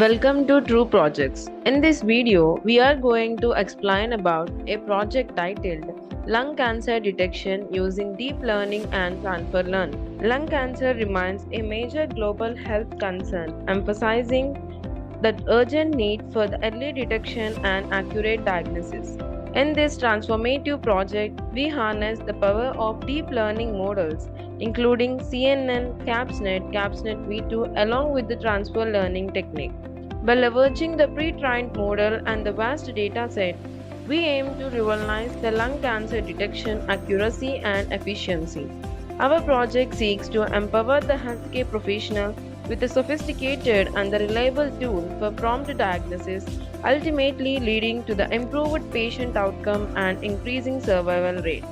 Welcome to True Projects. In this video, we are going to explain about a project titled Lung Cancer Detection Using Deep Learning and Transfer Learning. Lung cancer remains a major global health concern, emphasizing the urgent need for the early detection and accurate diagnosis. In this transformative project, we harness the power of deep learning models, including CNN, CapsNet, CapsNet V2, along with the transfer learning technique. By leveraging the pre-trained model and the vast dataset, we aim to revolutionize the lung cancer detection accuracy and efficiency. Our project seeks to empower the healthcare professional with a sophisticated and reliable tool for prompt diagnosis, ultimately leading to the improved patient outcome and increasing survival rate.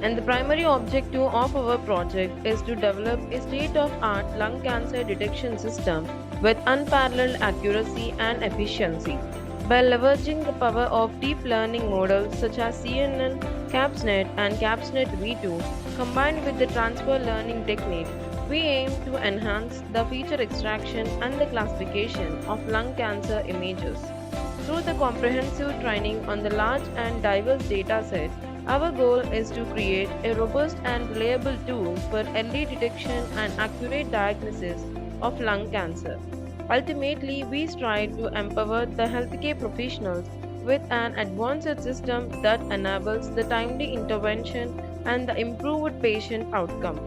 And the primary objective of our project is to develop a state-of-art lung cancer detection system with unparalleled accuracy and efficiency. By leveraging the power of deep learning models such as CNN, CapsNet, and CapsNet V2, combined with the transfer learning technique, we aim to enhance the feature extraction and the classification of lung cancer images. Through the comprehensive training on the large and diverse dataset, our goal is to create a robust and reliable tool for early detection and accurate diagnosis of lung cancer. Ultimately, we strive to empower the healthcare professionals with an advanced system that enables the timely intervention and the improved patient outcome.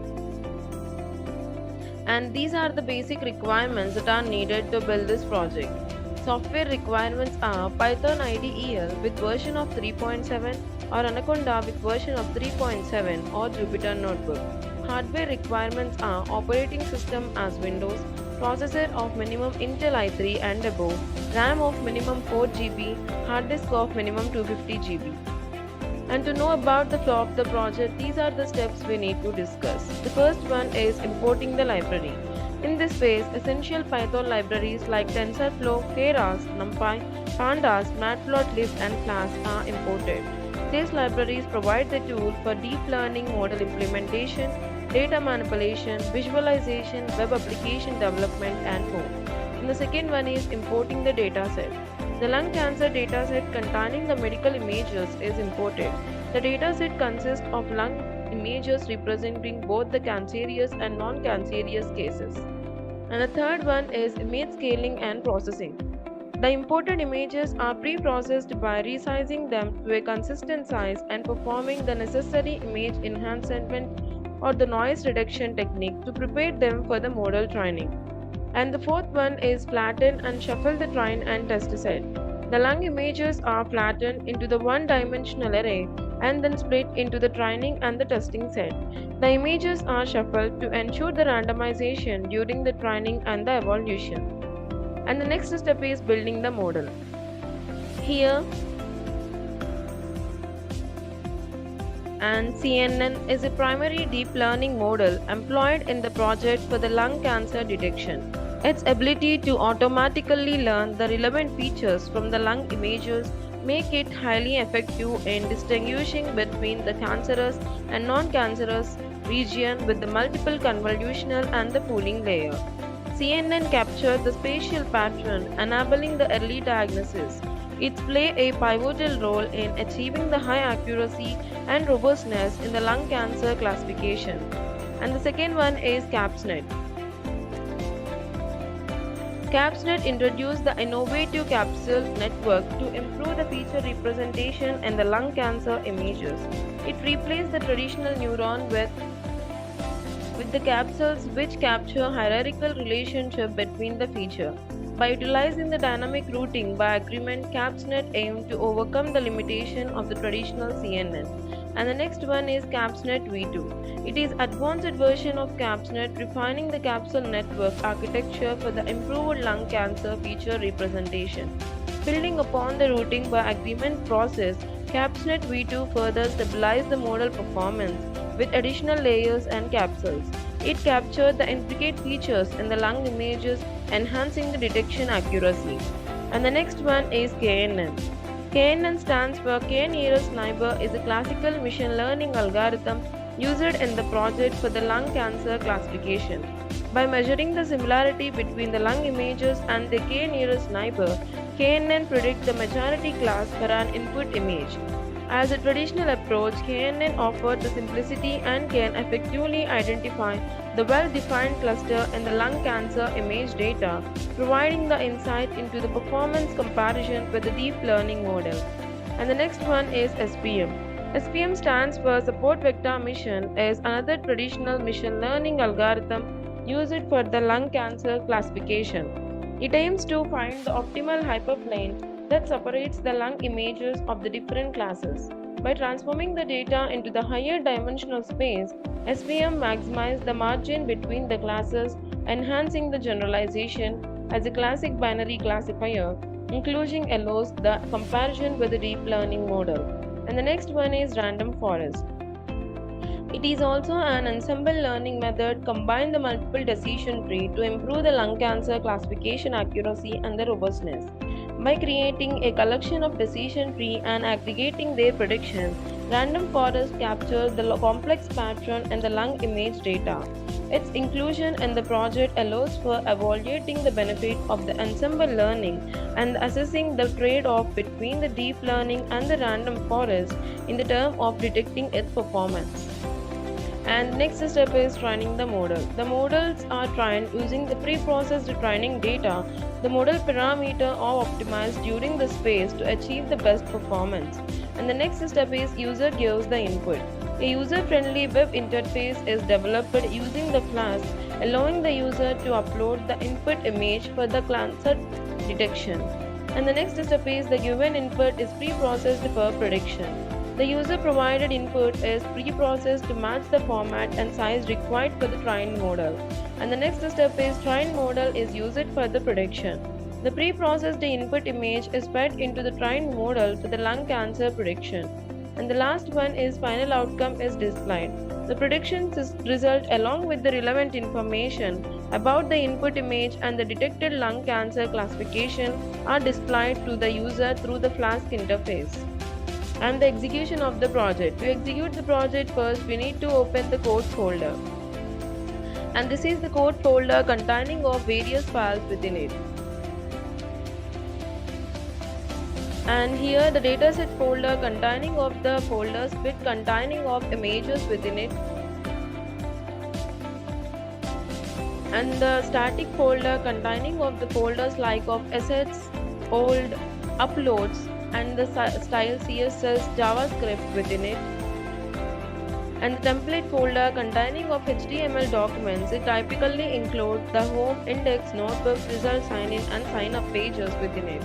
And these are the basic requirements that are needed to build this project. Software requirements are Python IDE with version of 3.7 or Anaconda with version of 3.7 or Jupyter Notebook. Hardware requirements are operating system as Windows, processor of minimum Intel i3 and above, RAM of minimum 4 GB, hard disk of minimum 250 GB. And to know about the flow of the project, these are the steps we need to discuss. The first one is importing the library. In this phase, essential Python libraries like TensorFlow, Keras, NumPy, Pandas, Matplotlib, and Flask are imported. These libraries provide the tool for deep learning model implementation, data manipulation, visualization, web application development, and more. And the second one is importing the dataset. The lung cancer dataset containing the medical images is imported. The dataset consists of lung images representing both the cancerous and non-cancerous cases. And the third one is image scaling and processing. The imported images are pre-processed by resizing them to a consistent size and performing the necessary image enhancement or the noise reduction technique to prepare them for the model training. And the fourth one is flatten and shuffle the train and test set. The lung images are flattened into the one-dimensional array and then split into the training and the testing set. The images are shuffled to ensure the randomization during the training and the evaluation. And the next step is building the model. Here, and CNN is a primary deep learning model employed in the project for the lung cancer detection. Its ability to automatically learn the relevant features from the lung images make it highly effective in distinguishing between the cancerous and non-cancerous region with the multiple convolutional and the pooling layer. CNN captures the spatial pattern, enabling the early diagnosis. It plays a pivotal role in achieving the high accuracy and robustness in the lung cancer classification. And the second one is CapsNet. CapsNet introduced the innovative capsule network to improve the feature representation in the lung cancer images. It replaced the traditional neuron with the capsules which capture hierarchical relationship between the feature. By utilizing the dynamic routing by agreement, CapsNet aimed to overcome the limitation of the traditional CNN. And the next one is CapsNet V2. It is advanced version of CapsNet refining the capsule network architecture for the improved lung cancer feature representation. Building upon the routing by agreement process, CapsNet V2 further stabilized the model performance with additional layers and capsules. It captured the intricate features in the lung images, enhancing the detection accuracy. And the next one is KNN. KNN stands for K-nearest neighbor is a classical machine learning algorithm used in the project for the lung cancer classification. By measuring the similarity between the lung images and the K nearest neighbor, KNN predicts the majority class for an input image. As a traditional approach, KNN offers the simplicity and can effectively identify the well-defined cluster in the lung cancer image data, providing the insight into the performance comparison with the deep learning model. And the next one is SPM. SPM stands for Support Vector Mission, is another traditional machine learning algorithm used for the lung cancer classification. It aims to find the optimal hyperplane that separates the lung images of the different classes. By transforming the data into the higher dimensional space, SVM maximizes the margin between the classes, enhancing the generalization as a classic binary classifier. Inclusion allows the comparison with the deep learning model. And the next one is random forest. It is also an ensemble learning method combine the multiple decision tree to improve the lung cancer classification accuracy and the robustness. By creating a collection of decision tree and aggregating their predictions, random forest captures the complex pattern in the lung image data. Its inclusion in the project allows for evaluating the benefit of the ensemble learning and assessing the trade-off between the deep learning and the random forest in the term of detecting its performance. And next step is training the model. The models are trained using the pre-processed training data. The model parameters are optimized during the space to achieve the best performance. And the next step is user gives the input. A user-friendly web interface is developed using the Flask, allowing the user to upload the input image for the cancer detection. And the next step is the given input is pre-processed for prediction. The user-provided input is pre-processed to match the format and size required for the trained model. And the next step is trained model is used for the prediction. The pre-processed input image is fed into the trained model for the lung cancer prediction. And the last one is final outcome is displayed. The prediction result along with the relevant information about the input image and the detected lung cancer classification are displayed to the user through the Flask interface. And the execution of the project. To execute the project first, we need to open the code folder. And this is the code folder containing of various files within it. And here the dataset folder containing of the folders with containing of images within it. And the static folder containing of the folders like of assets, old, uploads, and the style CSS JavaScript within it. And the template folder containing of HTML documents. It typically includes the home, index, notebook, result, sign-in and sign-up pages within it.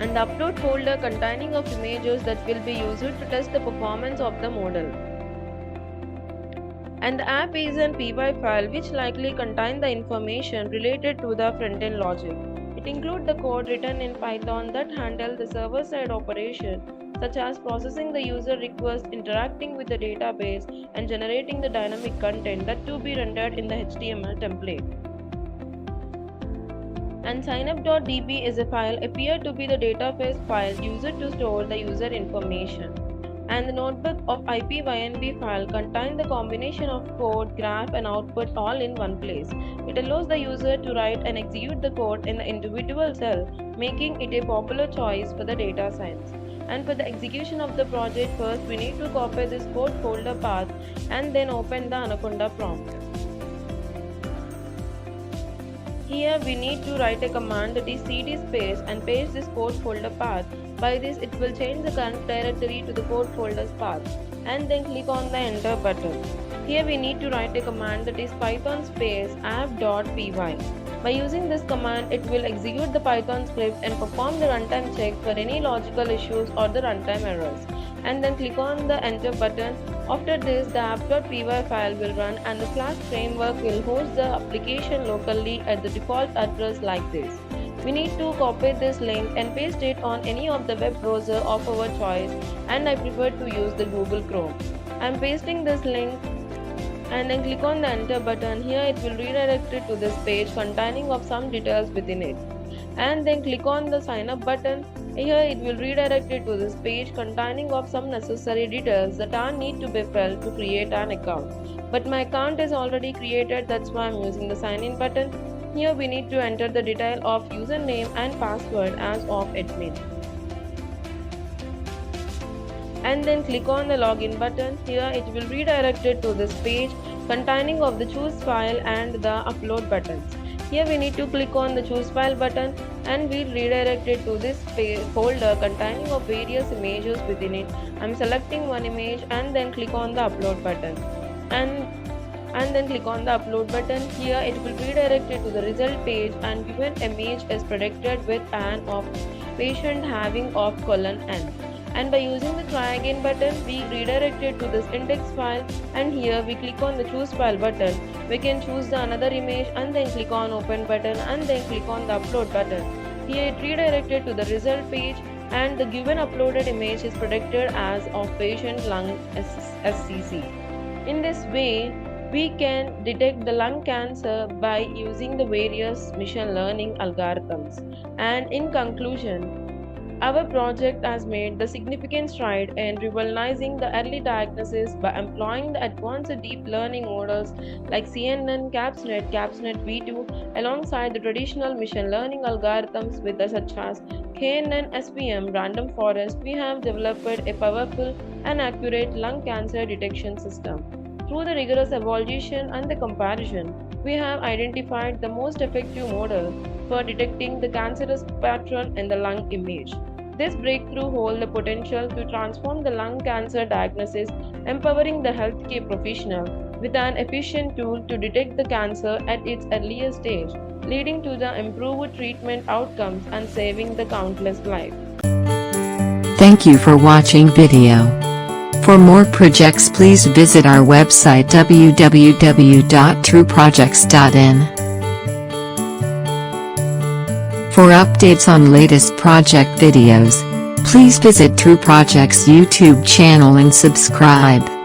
And the upload folder containing of images that will be used to test the performance of the model. And the app is an py file which likely contain the information related to the front-end logic. It includes the code written in Python that handle the server-side operation such as processing the user request, interacting with the database, and generating the dynamic content that to be rendered in the HTML template. And signup.db is a file appear to be the database file used to store the user information. And the notebook of IPYNB file contains the combination of code, graph and output all in one place. It allows the user to write and execute the code in the individual cell, making it a popular choice for the data science. And for the execution of the project, first we need to copy this code folder path and then open the Anaconda prompt. Here we need to write a command that is cd space and paste this code folder path. By this it will change the current directory to the code folder's path, and then click on the enter button. Here we need to write a command that is python space app.py. By using this command, it will execute the Python script and perform the runtime check for any logical issues or the runtime errors. And then click on the enter button. After this, the app.py file will run and the Flask framework will host the application locally at the default address like this. We need to copy this link and paste it on any of the web browser of our choice, and I prefer to use the Google Chrome. I am pasting this link and then click on the enter button. Here it will redirect it to this page containing of some details within it. And then click on the sign up button. Here it will redirect it to this page containing of some necessary details that are need to be filled to create an account. but my account is already created, that's why I'm using the sign in button. Here we need to enter the detail of username and password as of admin. And then click on the login button. Here it will redirect it to this page containing of the choose file and the upload buttons. Here we need to click on the choose file button and we'll redirect it to this folder containing of various images within it. I'm selecting one image and then click on the upload button. And then click on the upload button. Here it will redirect it to the result page and given image is predicted with an of patient having of :n. And by using the try again button, we redirect it to this index file, and here we click on the choose file button. We can choose the another image and then click on open button and then click on the upload button. Here it redirected to the result page and the given uploaded image is predicted as of patient lung SCC. In this way, we can detect the lung cancer by using the various machine learning algorithms. And in conclusion, our project has made the significant stride in revolutionizing the early diagnosis by employing the advanced deep learning models like CNN, CAPSNet V2 alongside the traditional machine learning algorithms with such as KNN SPM random forest. We have developed a powerful and accurate lung cancer detection system. Through the rigorous evaluation and the comparison, we have identified the most effective model for detecting the cancerous pattern in the lung image. This breakthrough holds the potential to transform the lung cancer diagnosis, empowering the healthcare professional with an efficient tool to detect the cancer at its earliest stage, leading to the improved treatment outcomes and saving the countless lives. Thank you for watching video. For more projects, please visit our website www.trueprojects.in. For updates on latest project videos, please visit True Projects YouTube channel and subscribe.